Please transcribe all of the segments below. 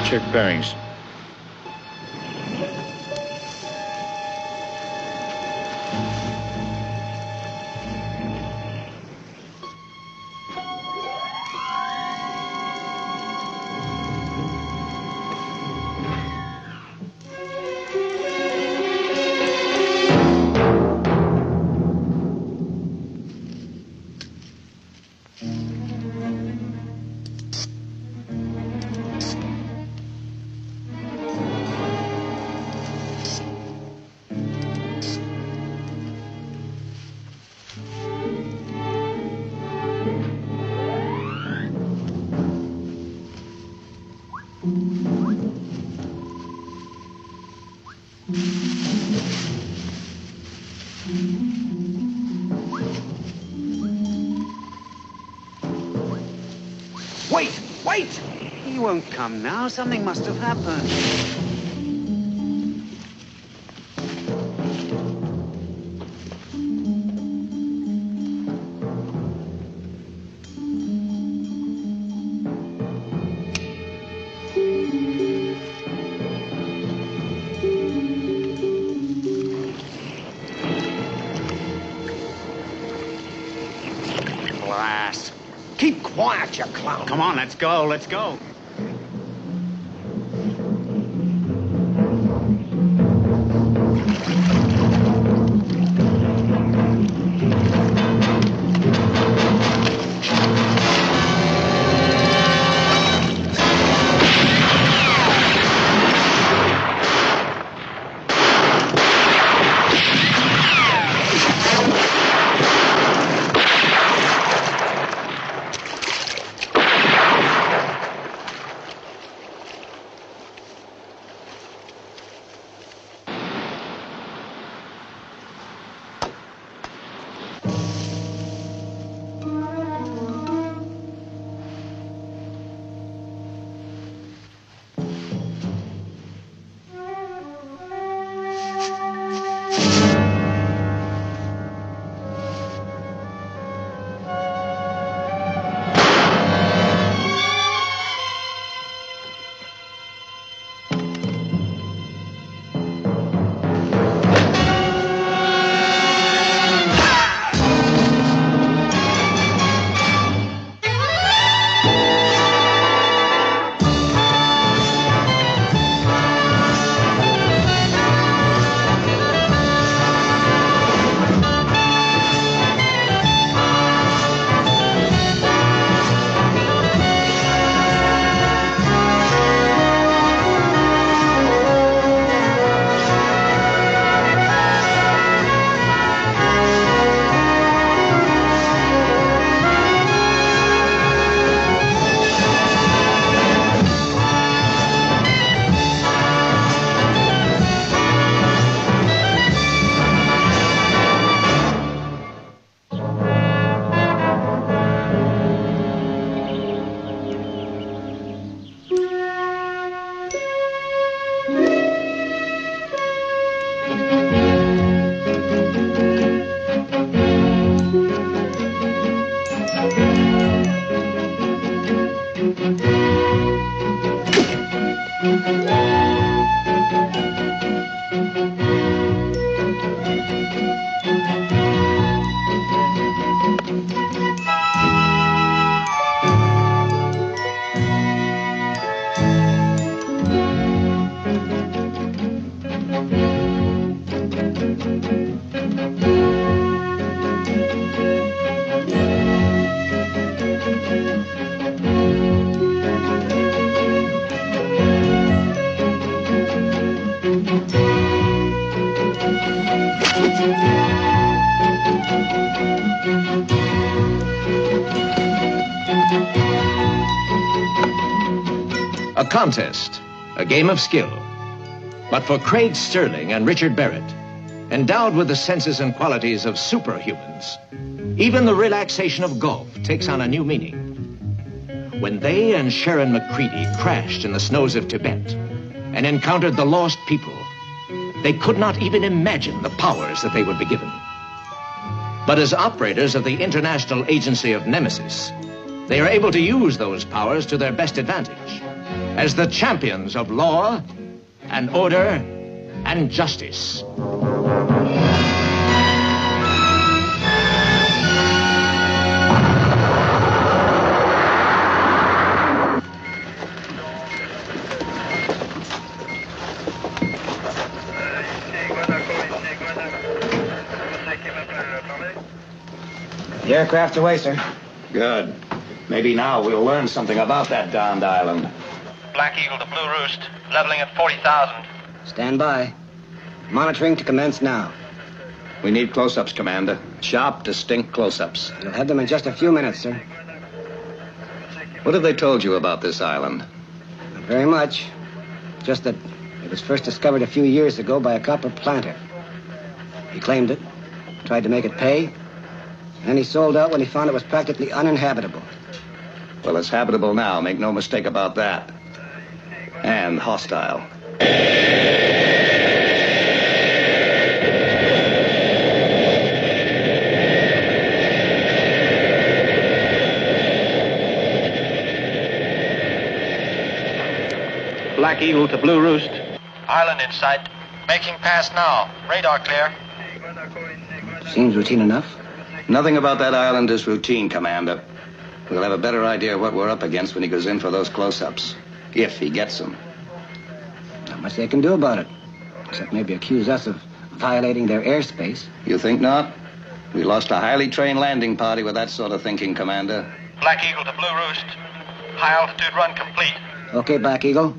Check bearings. Wait! Wait! He won't come now. Something must have happened. Blast. Keep quiet, you clown. Come on, let's go, let's go. A contest, a game of skill. But for Craig Sterling and Richard Barrett, endowed with the senses and qualities of superhumans, even the relaxation of golf takes on a new meaning. When they and Sharon McCready crashed in the snows of Tibet and encountered the lost people, they could not even imagine the powers that they would be given. But as operators of the International Agency of Nemesis, they are able to use those powers to their best advantage as the champions of law and order and justice. The aircraft's away, sir. Good. Maybe now we'll learn something about that darned island. Black Eagle to Blue Roost, leveling at 40,000. Stand by. Monitoring to commence now. We need close-ups, Commander. Sharp, distinct close-ups. You'll have them in just a few minutes, sir. What have they told you about this island? Not very much. Just that it was first discovered a few years ago by a copper planter. He claimed it, tried to make it pay, and then he sold out when he found it was practically uninhabitable. Well, it's habitable now, make no mistake about that. And hostile. Black Eagle to Blue Roost. Island in sight. Making pass now. Radar clear. Seems routine enough. Nothing about that island is routine, Commander. We'll have a better idea of what we're up against when he goes in for those close-ups. If he gets them. Not much they can do about it. Except maybe accuse us of violating their airspace. You think not? We lost a highly trained landing party with that sort of thinking, Commander. Black Eagle to Blue Roost. High altitude run complete. Okay, Black Eagle.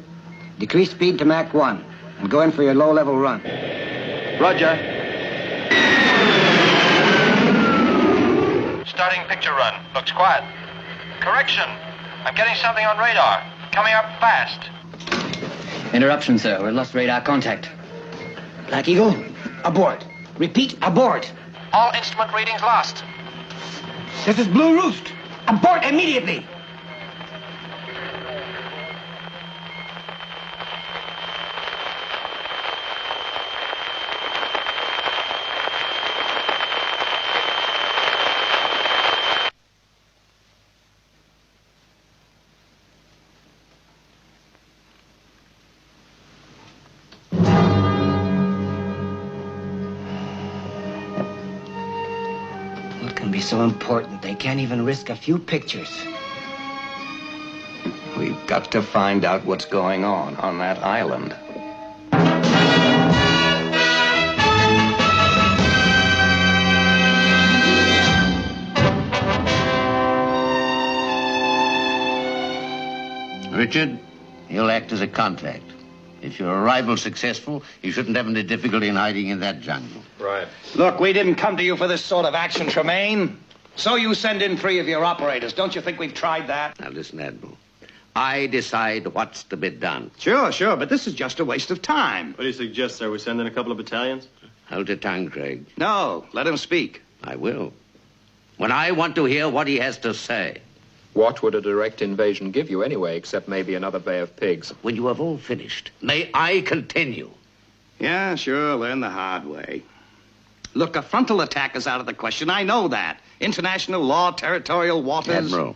Decrease speed to Mach 1 and go in for your low-level run. Roger. Starting picture run. Looks quiet. Correction. I'm getting something on radar. Coming up fast. Interruption, sir. We lost radar contact. Black Eagle, abort. Repeat, abort. All instrument readings lost. This is Blue Roost. Abort immediately. So important, they can't even risk a few pictures. We've got to find out what's going on that island. Richard, you'll act as a contact. If your arrival successful, you shouldn't have any difficulty in hiding in that jungle. Right. Look, we didn't come to you for this sort of action, Tremaine. So you send in 3 of your operators. Don't you think we've tried that? Now listen, Admiral. I decide what's to be done. Sure, but this is just a waste of time. What do you suggest, sir? We send in a couple of battalions? Hold your tongue, Craig. No, let him speak. I will. When I want to hear what he has to say. What would a direct invasion give you anyway, except maybe another Bay of Pigs? When you have all finished, may I continue? Yeah, sure, learn the hard way. Look, a frontal attack is out of the question. I know that. International law, territorial waters. Admiral,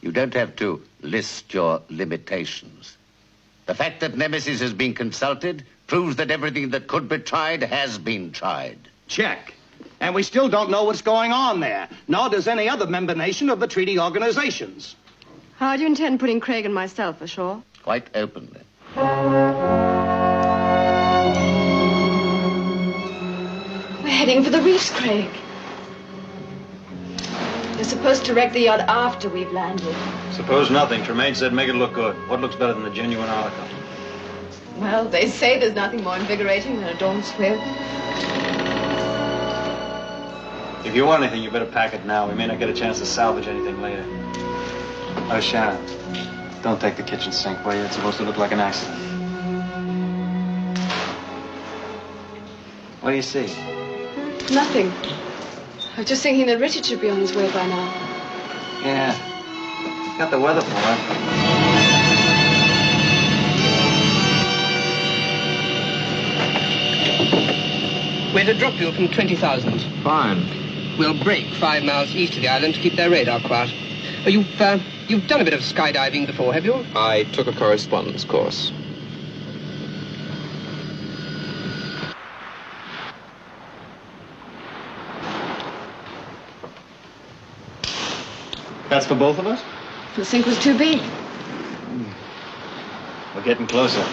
you don't have to list your limitations. The fact that Nemesis has been consulted proves that everything that could be tried has been tried. Check. And we still don't know what's going on there, nor does any other member nation of the treaty organizations. How do you intend putting Craig and myself ashore? Quite openly. We're heading for the reefs, Craig. You're supposed to wreck the yacht after we've landed. Suppose nothing. Tremaine said make it look good. What looks better than the genuine article? Well, they say there's nothing more invigorating than a dawn swim. If you want anything, you better pack it now. We may not get a chance to salvage anything later. Oh, Shannon, don't take the kitchen sink, will you? It's supposed to look like an accident. What do you see? Nothing. I was just thinking that Richard should be on his way by now. Yeah. Got the weather for it. We're to drop you from 20,000. Fine. We'll break 5 miles east of the island to keep their radar quiet. You've done a bit of skydiving before, have you? I took a correspondence course. That's for both of us? The sink was too big. We're getting closer.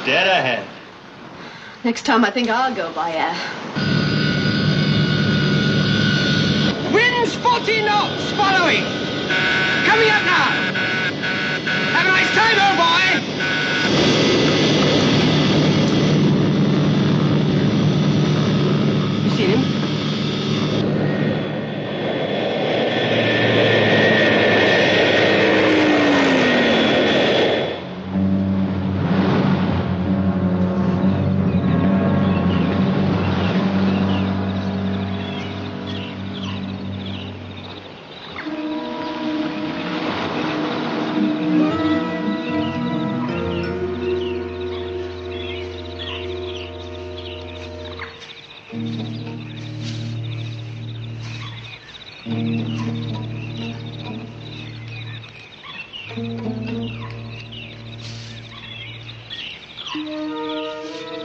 Dead ahead. Next time I think I'll go by air. Winds 40 knots, following. Coming up now. Have a nice time, old boy. You seen him?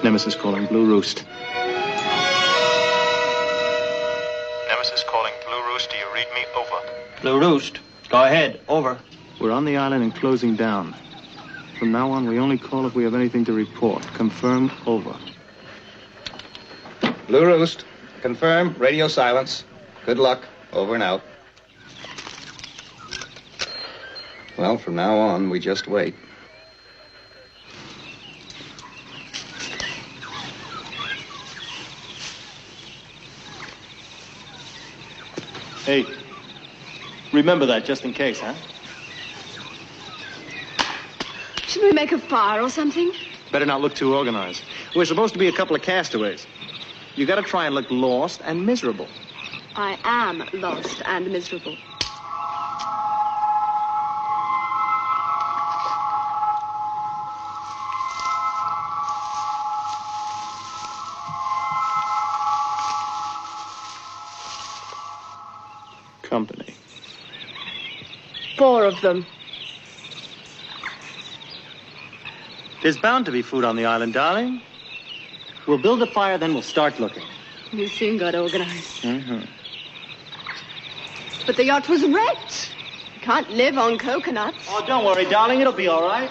Nemesis calling Blue Roost. Nemesis calling Blue Roost. Do you read me? Over. Blue Roost, go ahead. Over. We're on the island and closing down. From now on, we only call if we have anything to report. Confirm. Over. Blue Roost, confirm, radio silence. Good luck, over and out. Well, from now on, we just wait. Hey, remember that just in case, huh? Should we make a fire or something? Better not look too organized. We're supposed to be a couple of castaways. You gotta try and look lost and miserable. I am lost and miserable. Company. 4 of them. There's bound to be food on the island, darling. We'll build a fire, then we'll start looking. You soon got organized. Mm-hmm. But the yacht was wrecked. You can't live on coconuts. Oh, don't worry, darling. It'll be all right.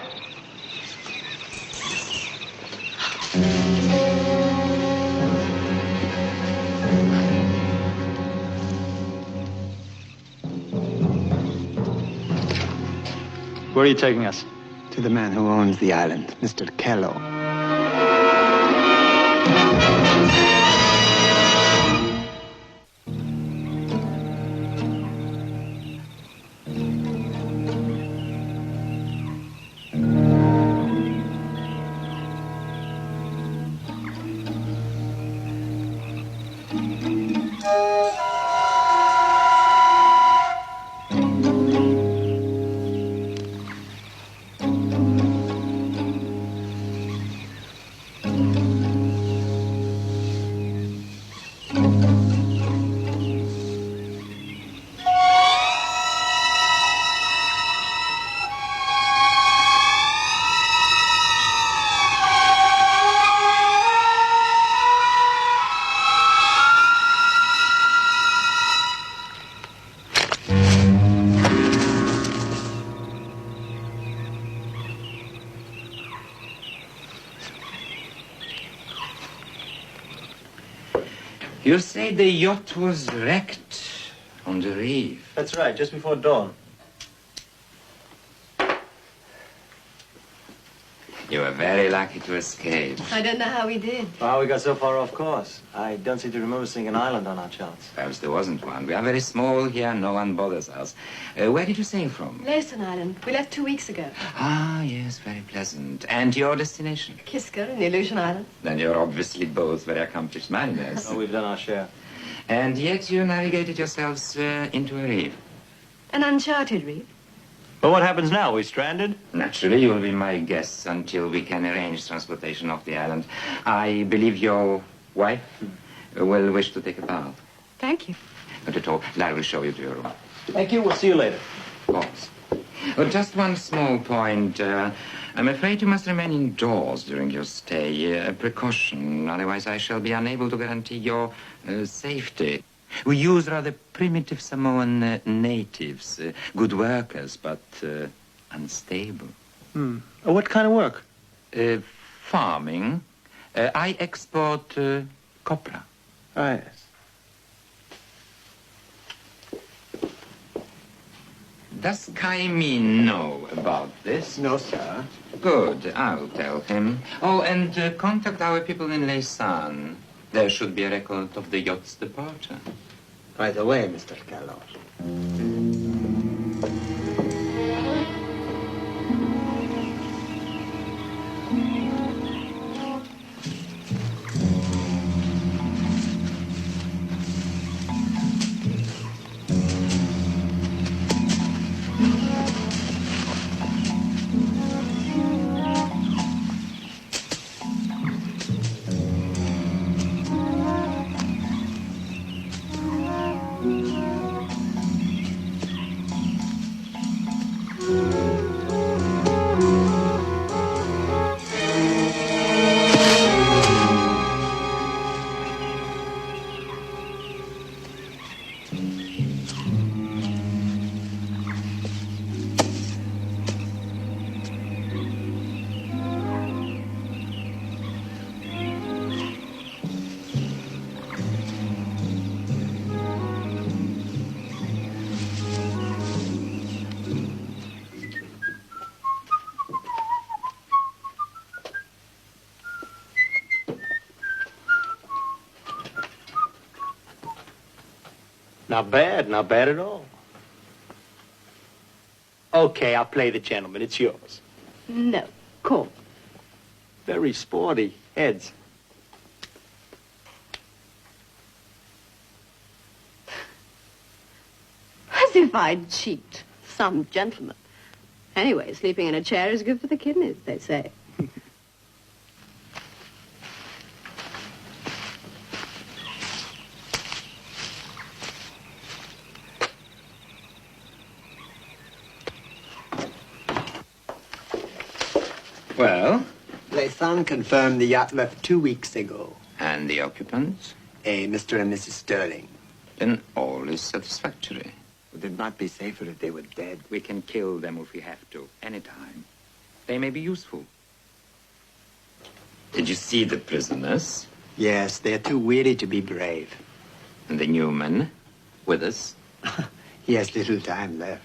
Where are you taking us? To the man who owns the island, Mr. Kello. You say the yacht was wrecked on the reef? That's right, just before dawn. You were very lucky to escape. I don't know how we did. Well, we got so far off course. I don't seem to remember seeing an island on our charts. Perhaps there wasn't one. We are very small here. No one bothers us. Where did you sail from? Laysan Island. We left 2 weeks ago. Ah, yes, very pleasant. And your destination? Kiska in the Aleutian Islands. Then you're obviously both very accomplished mariners. Oh, we've done our share. And yet you navigated yourselves into a reef. An uncharted reef. But what happens now? We stranded? Naturally, you will be my guests until we can arrange transportation off the island. I believe your wife will wish to take a bath. Thank you. Not at all. Larry will show you to your room. Thank you. We'll see you later. Of course. Oh, just one small point. I'm afraid you must remain indoors during your stay. A precaution. Otherwise, I shall be unable to guarantee your safety. We use rather primitive Samoan natives. Good workers, but unstable. Oh, what kind of work? Farming. I export copra. Ah, yes. Does Kaimi know about this? No, sir. Good. I'll tell him. Oh, and contact our people in Laysan. There should be a record of the yacht's departure. By the way, Mr. Carlos. Not bad at all. Okay, I'll play the gentleman. It's yours. No, call. Very sporty. Heads. As if I'd cheat. Some gentleman. Anyway, sleeping in a chair is good for the kidneys, they say. Well? Laysan confirmed the yacht left 2 weeks ago. And the occupants? A Mr. and Mrs. Sterling. Then all is satisfactory. Would it not be safer if they were dead? We can kill them if we have to, anytime. They may be useful. Did you see the prisoners? Yes, they're too weary to be brave. And the Newman with us? He has little time left.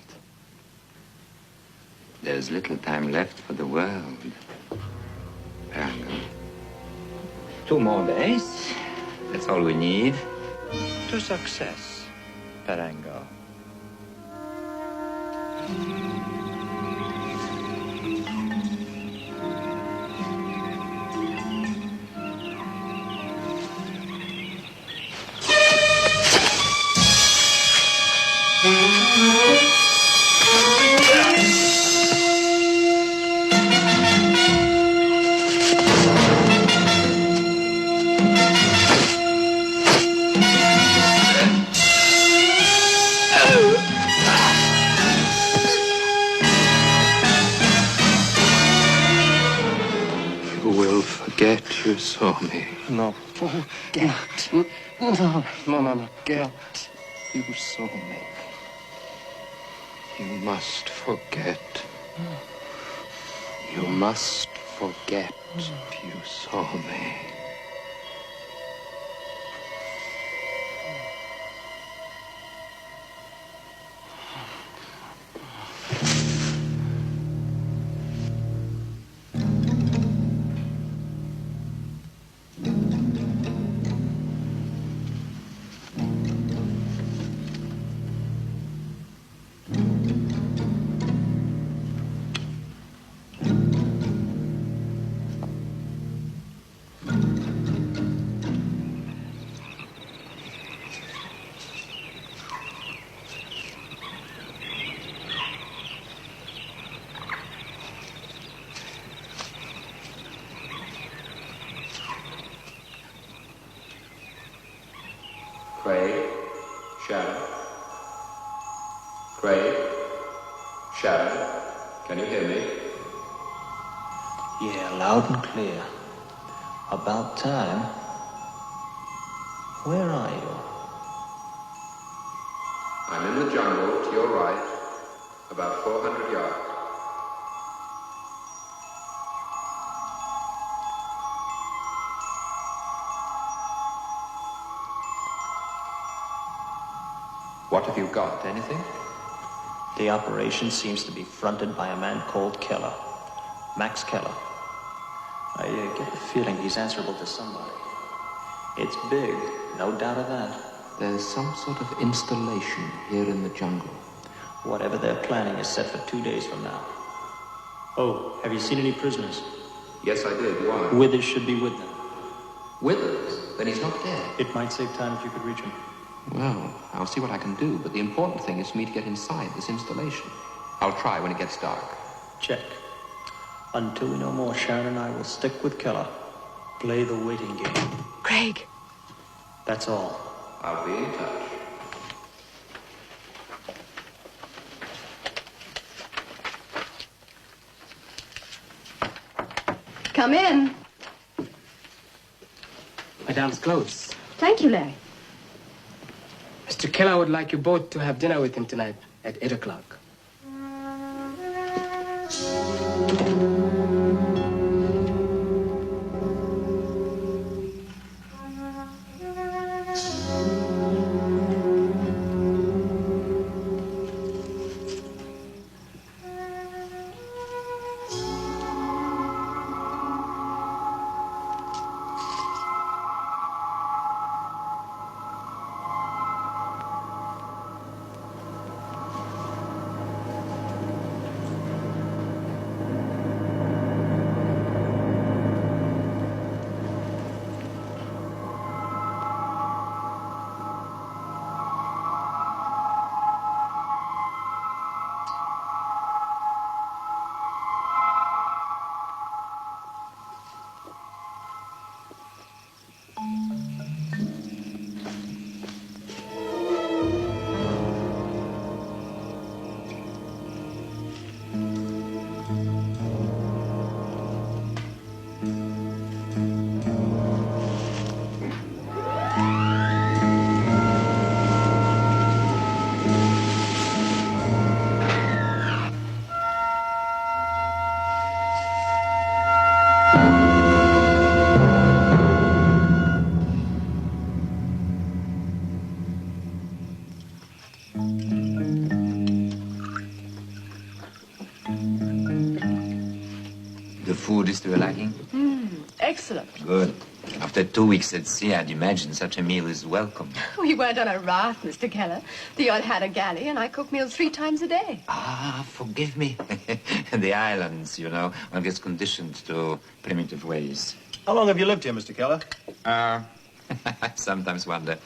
There's little time left for the world. Parango. 2 more days. That's all we need. To success, Parango. You saw me. No, forget. No, Forget. You saw me. You must forget. You must forget you saw me. Craig? Sharon? Can you hear me? Yeah, loud and clear. About time. Where are you? I'm in the jungle to your right, about 400 yards. What have you got? Anything? The operation seems to be fronted by a man called Keller. Max Keller. I get the feeling he's answerable to somebody. It's big, no doubt of that. There's some sort of installation here in the jungle. Whatever they're planning is set for 2 days from now. Oh, have you seen any prisoners? Yes, I did. Why? Withers should be with them. Withers? Then he's not dead. It might save time if you could reach him. Well, I'll see what I can do, but the important thing is for me to get inside this installation. I'll try when it gets dark. Check. Until we know more, Sharon and I will stick with Keller. Play the waiting game. Craig. That's all. I'll be in touch. Come in. Madame's clothes. Thank you, Larry. Mr. Keller would like you both to have dinner with him tonight at 8 o'clock. The food is to your liking? Excellent. Good. After 2 weeks at sea, I'd imagine such a meal is welcome. We weren't on a raft, Mr. Keller. The yacht had a galley, and I cook meals 3 times a day. Ah, forgive me. The islands, you know, one gets conditioned to primitive ways. How long have you lived here, Mr. Keller? I sometimes wonder,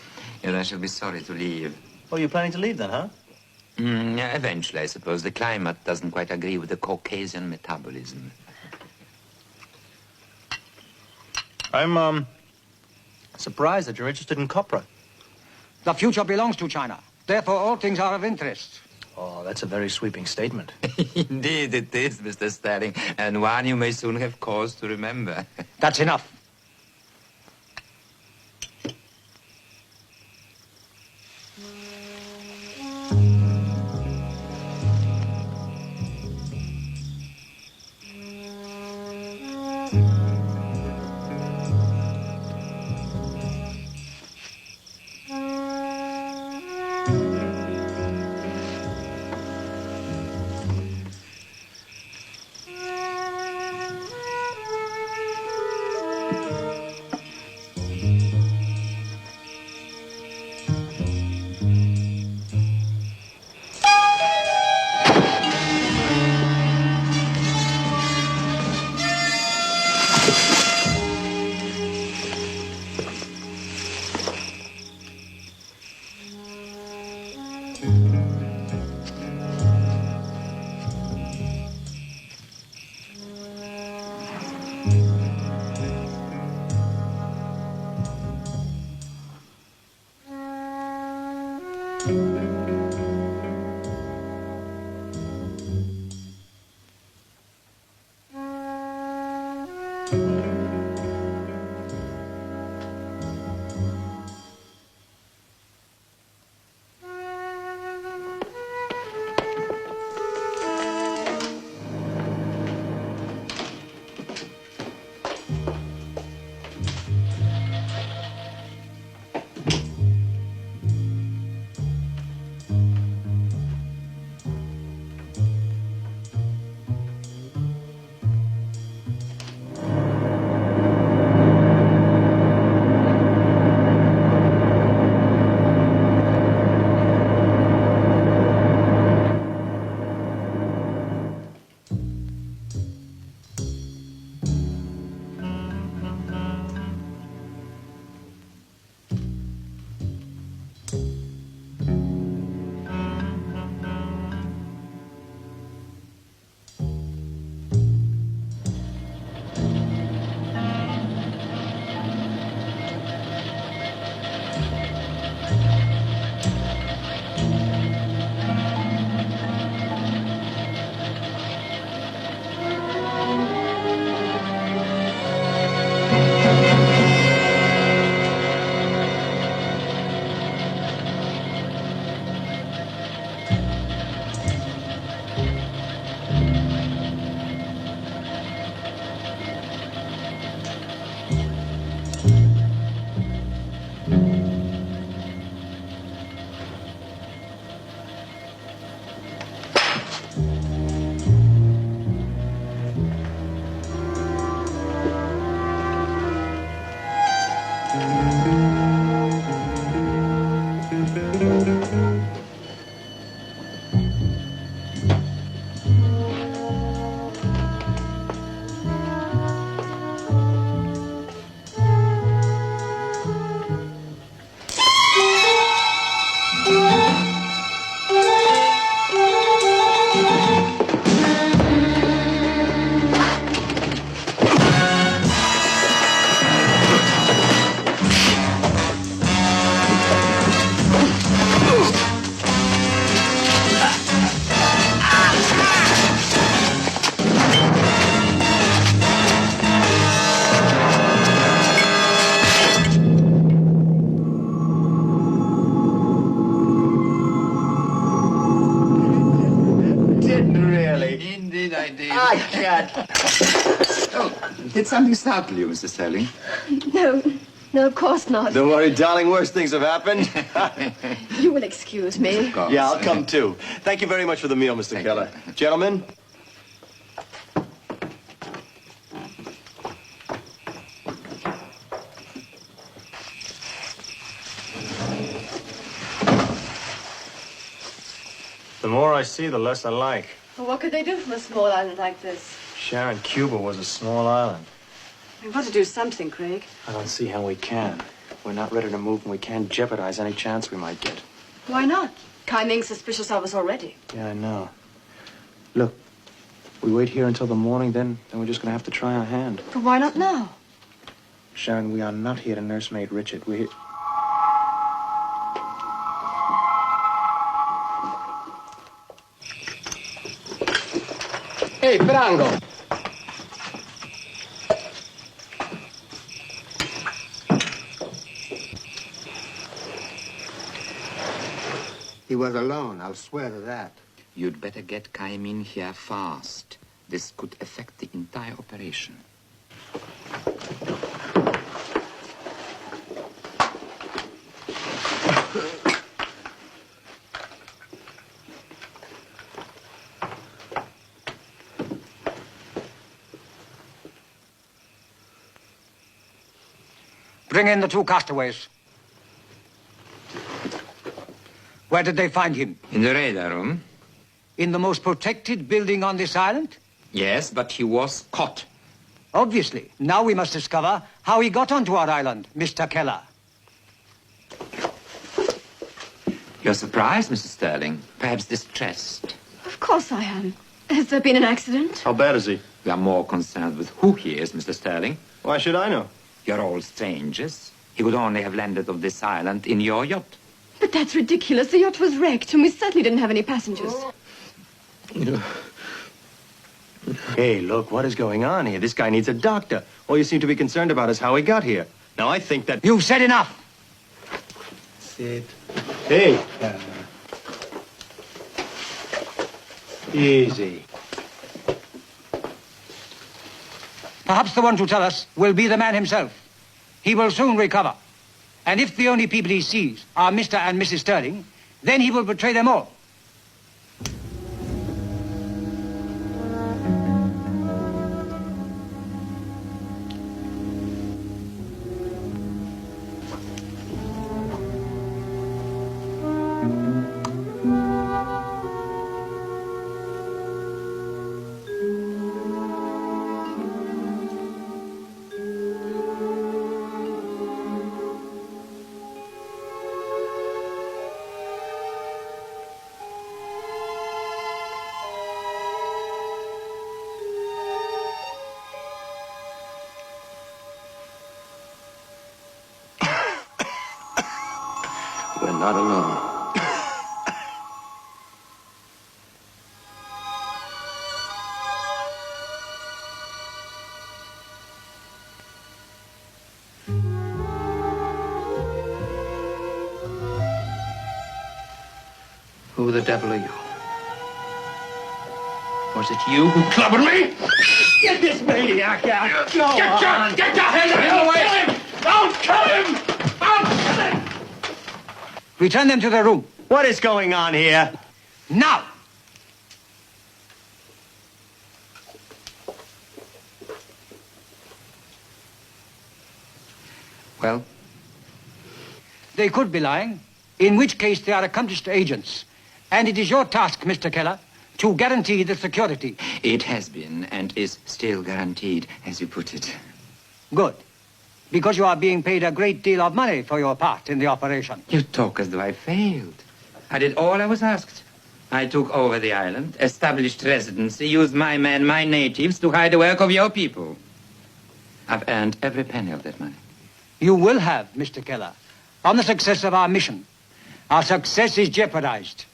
and I shall be sorry to leave. Well, you're planning to leave then, huh? Yeah, eventually, I suppose. The climate doesn't quite agree with the Caucasian metabolism. I'm, surprised that you're interested in copra. The future belongs to China. Therefore, all things are of interest. Oh, that's a very sweeping statement. Indeed it is, Mr. Sterling, and one you may soon have cause to remember. That's enough. I did. I can't. Oh, did something startle you, Mr. Sterling? No, no, of course not. Don't worry, darling. Worse things have happened. You will excuse me. Of course. Yeah, I'll come too. Thank you very much for the meal, Mr. Keller. Gentlemen. The more I see, the less I like. Well, what could they do from a small island like this? Sharon, Cuba was a small island. We've got to do something, Craig. I don't see how we can. We're not ready to move, and we can't jeopardize any chance we might get. Why not? Kai Ming's suspicious of us already. Yeah, I know. Look, we wait here until the morning, then we're just going to have to try our hand. But why not now? Sharon, we are not here to nursemaid Richard. We're here... Hey, Frango. He was alone, I'll swear to that. You'd better get Kai Ming here fast. This could affect the entire operation. Bring in the two castaways. Where did they find him? In the radar room? In the most protected building on this island? Yes, but he was caught. Obviously. Now we must discover how he got onto our island, Mr. Keller. You're surprised, Mrs. Sterling? Perhaps distressed? Of course I am. Has there been an accident? How bad is he? We are more concerned with who he is, Mr. Sterling. Why should I know? You're all strangers. He would only have landed on this island in your yacht. But that's ridiculous. The yacht was wrecked, and we certainly didn't have any passengers. Hey, look, what is going on here? This guy needs a doctor. All you seem to be concerned about is how he got here. Now, I think that... You've said enough. Sit. Hey. Easy. Perhaps the one to tell us will be the man himself. He will soon recover. And if the only people he sees are Mr. and Mrs. Sterling, then he will betray them all. We're not alone. Who the devil are you? Was it you who clobbered me? Get this maniac out! No, Get your hands out of the way! Don't kill him! Don't kill him! Return them to their room. What is going on here? Now! Well? They could be lying, in which case they are accomplished agents. And it is your task, Mr. Keller, to guarantee the security. It has been and is still guaranteed, as you put it. Good. Because you are being paid a great deal of money for your part in the operation. You talk as though I failed. I did all I was asked. I took over the island, established residency, used my men, my natives, to hide the work of your people. I've earned every penny of that money. You will have, Mr. Keller, on the success of our mission. Our success is jeopardized.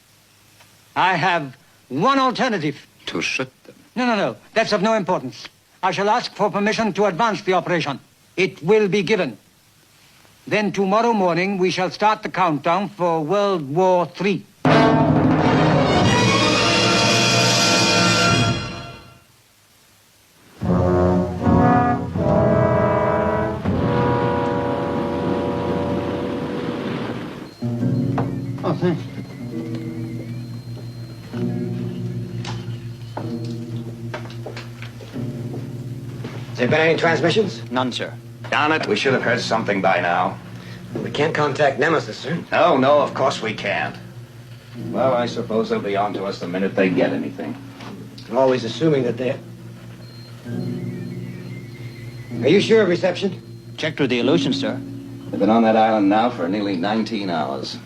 I have one alternative. To shoot them? No. That's of no importance. I shall ask for permission to advance the operation. It will be given. Then tomorrow morning we shall start the countdown for World War III. Has there been any transmissions? None, sir. Darn it, we should have heard something by now. We can't contact Nemesis, sir. Oh, no, of course we can't. Well, I suppose they'll be on to us the minute they get anything. Always assuming that they... Are you sure of reception? Checked with the illusion, sir. They've been on that island now for nearly 19 hours.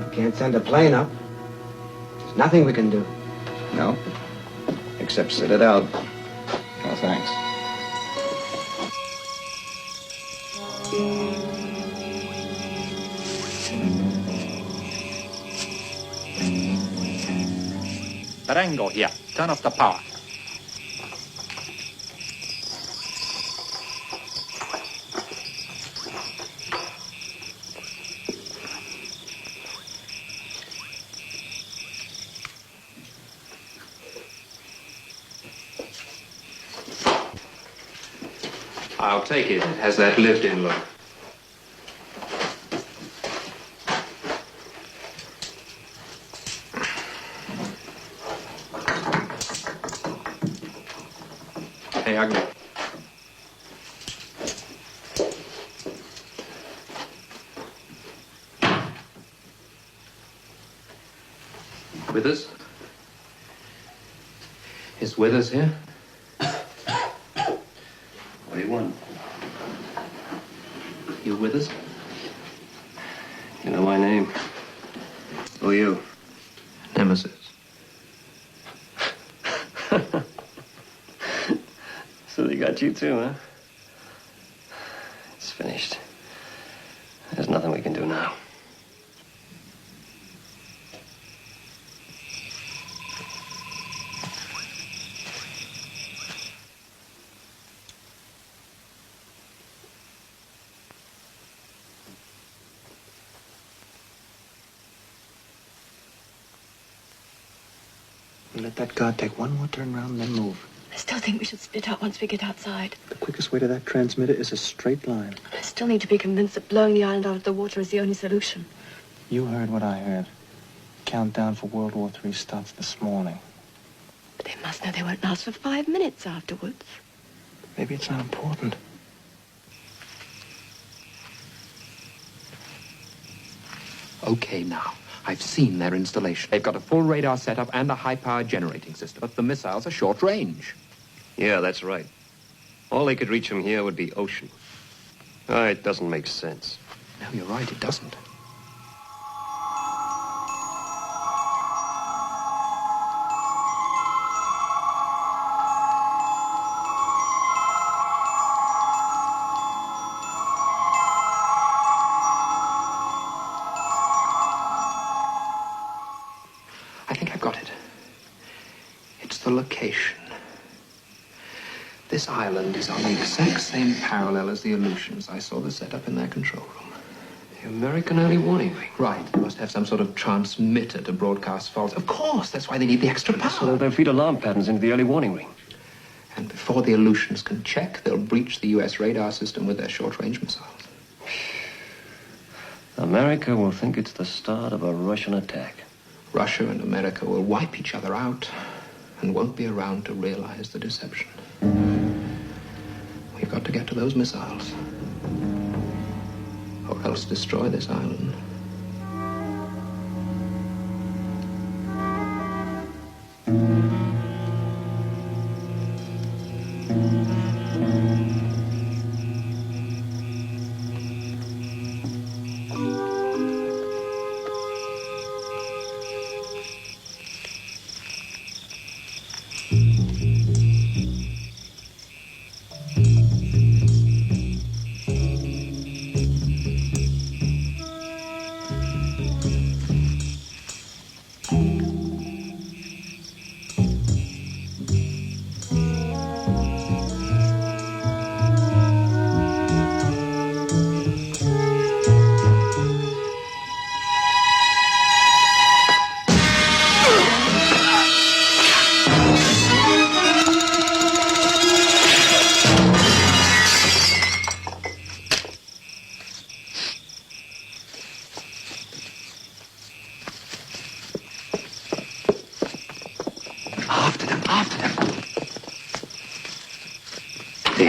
We can't send a plane up. There's nothing we can do. No, except sit it out. No, thanks. Barango here. Turn off the power. I'll take it. It has that lived-in look. Hey, Agnew. Withers? Is Withers here? What do you want? You Withers? You know my name. Who are you? Nemesis. So they got you too, huh? It's finished. There's nothing we can do now. Let that guard take one more turn around and then move. I still think we should split up once we get outside. The quickest way to that transmitter is a straight line. I still need to be convinced that blowing the island out of the water is the only solution. You heard what I heard. Countdown for World War III starts this morning. But they must know they won't last for 5 minutes afterwards. Maybe it's not important. Okay, now. I've seen their installation. They've got a full radar setup and a high-power generating system, but the missiles are short range. Yeah, that's right. All they could reach from here would be ocean. It doesn't make sense. No, you're right, it doesn't. I think I've got it. It's the location. This island is on the exact same parallel as the illusions I saw the setup in their control room. The American early warning ring. Right. They must have some sort of transmitter to broadcast faults. Of course, that's why they need the extra power. So they'll feed alarm patterns into the early warning ring. And before the illusions can check, they'll breach the U.S. radar system with their short-range missiles. America will think it's the start of a Russian attack. Russia and America will wipe each other out and won't be around to realize the deception. We've got to get to those missiles, or else destroy this island.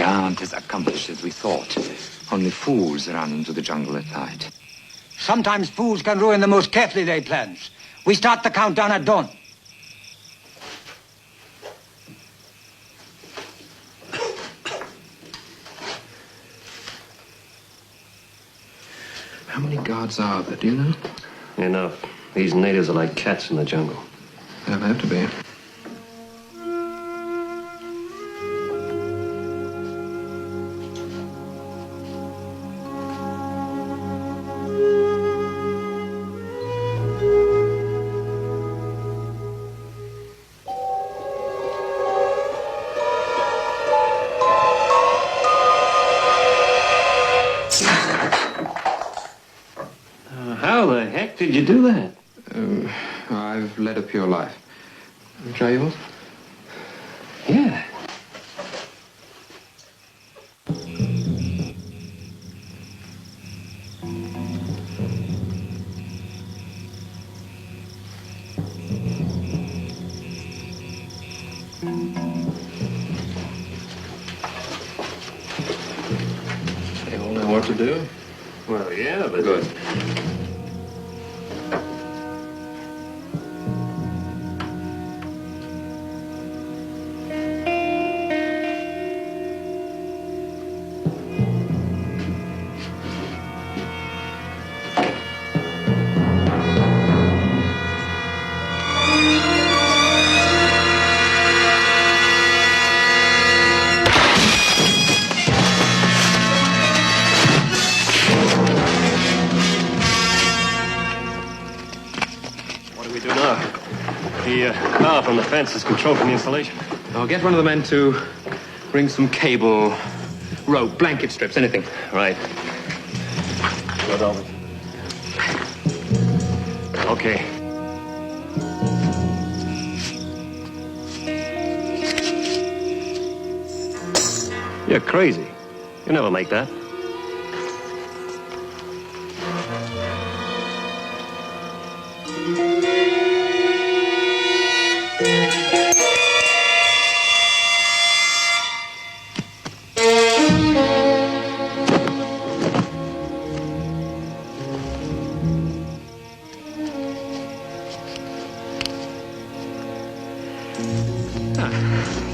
aren't as accomplished as we thought. Only fools run into the jungle at night. Sometimes fools can ruin the most carefully laid plans. We start the countdown at dawn. How many guards are there, do you know? Enough. These natives are like cats in the jungle. They'll have to be. How the heck did you do that? I've led a pure life. Try yours? Yeah. They all know what to do? Well, yeah, but... Good. The power from the fence is controlled from the installation. I'll get one of the men to bring some cable, rope, blanket strips, anything. Right. Good, Albert. Okay. You're crazy. You never make that.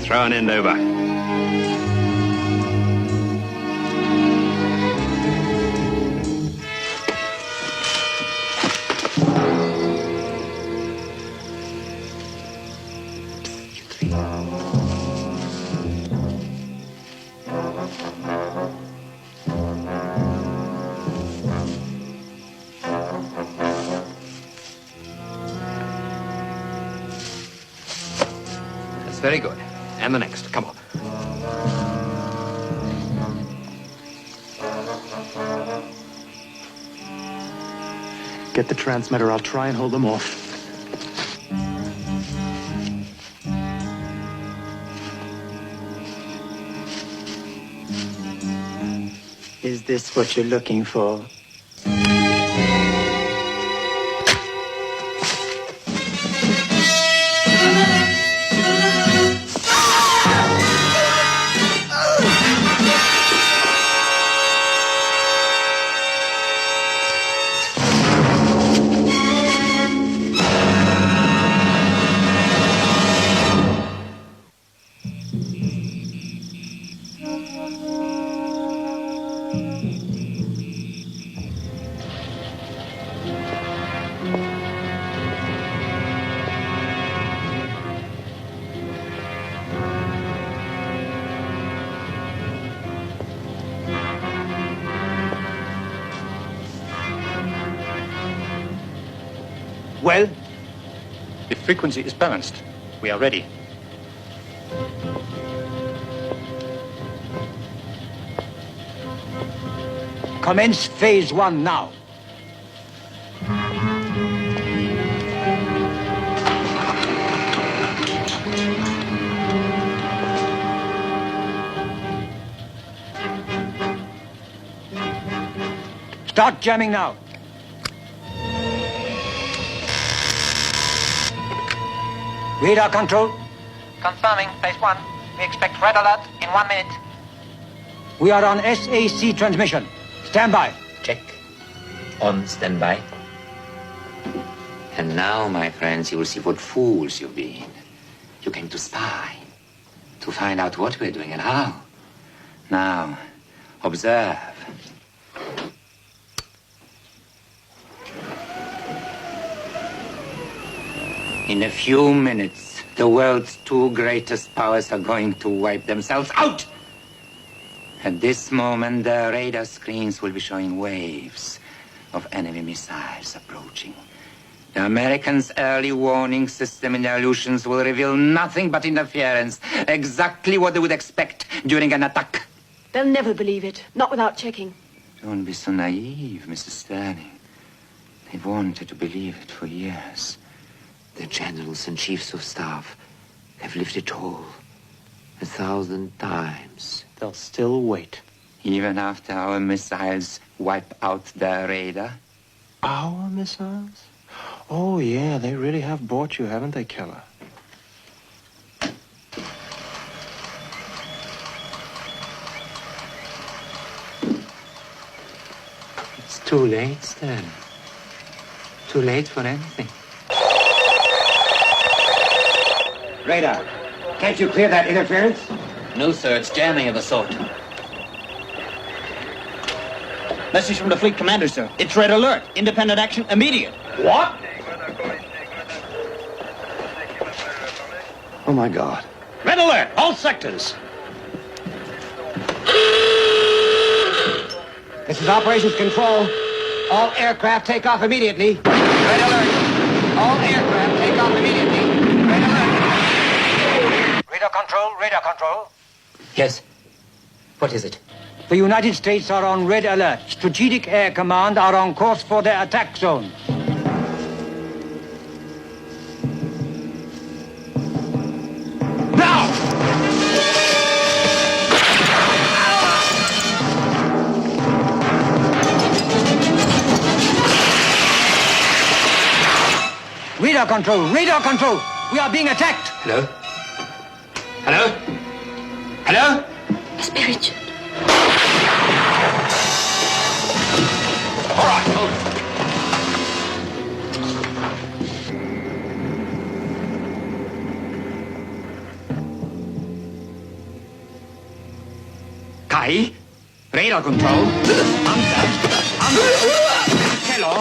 Throw an end over. That's very good. And the next. Come on. Get the transmitter. I'll try and hold them off. Is this what you're looking for? Well? The frequency is balanced. We are ready. Commence phase 1 now. Start jamming now. Radar control. Confirming, phase 1. We expect red alert in 1 minute. We are on SAC transmission. Stand by. Check. On standby. And now, my friends, you will see what fools you've been. You came to spy, to find out what we're doing and how. Now, observe. In a few minutes, the world's two greatest powers are going to wipe themselves out. At this moment, the radar screens will be showing waves of enemy missiles approaching. The Americans' early warning system in their illusions will reveal nothing but interference, exactly what they would expect during an attack. They'll never believe it, not without checking. Don't be so naive, Mrs. Sterling. They've wanted to believe it for years. The generals and chiefs of staff have lived it all 1,000 times. They'll still wait. Even after our missiles wipe out their radar? Our missiles? Oh, yeah, they really have bought you, haven't they, Keller? It's too late, Sterling. Too late for anything. Radar, can't you clear that interference? No, sir, it's jamming of a sort. Message from the fleet commander, sir. It's red alert. Independent action immediate. What? Oh, my God. Red alert, all sectors. This is Operations Control. All aircraft take off immediately. Red alert. All aircraft take off immediately. Red alert. Radar control. Yes. What is it? The United States are on red alert. Strategic Air Command are on course for their attack zone. Now! Radar control. We are being attacked. Hello? Hello? Hello? Must be Richard. All right, hold it. Kai? Radar control? Hunter? Hello?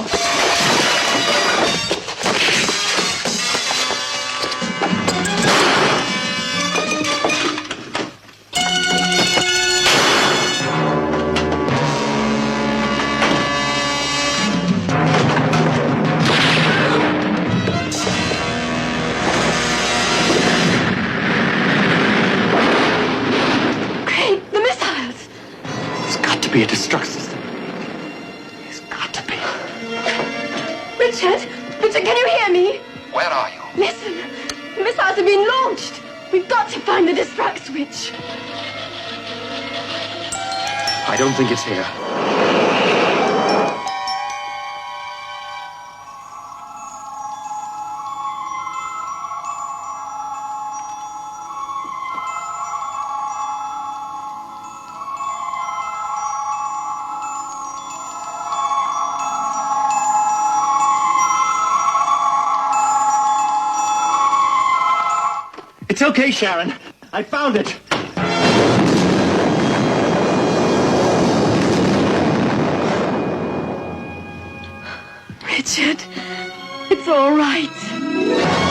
Be a destruct system. Richard, can you hear me? Where are you? Listen, the missiles have been launched. We've got to find the distract switch. I don't think it's here. It's okay, Sharon. I found it. Richard, it's all right.